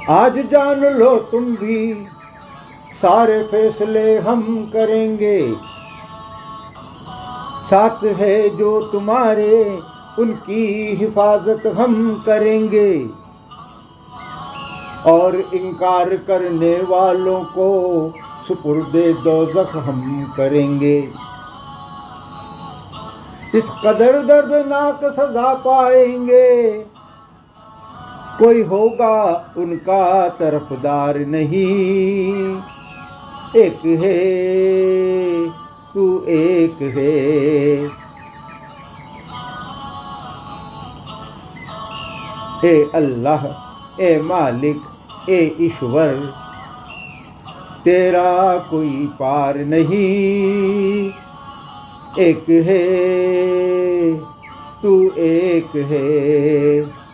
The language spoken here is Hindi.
आज जान लो तुम भी, सारे फैसले हम करेंगे। साथ है जो तुम्हारे, उनकी हिफाजत हम करेंगे। और इनकार करने वालों को सुपुर्दे दोज़ख हम करेंगे। इस कदर दर्दनाक सजा पाएंगे, कोई होगा उनका तरफदार नहीं। एक है तू एक है। ए अल्लाह, ए मालिक, ए ईश्वर, तेरा कोई पार नहीं। एक है तू एक है।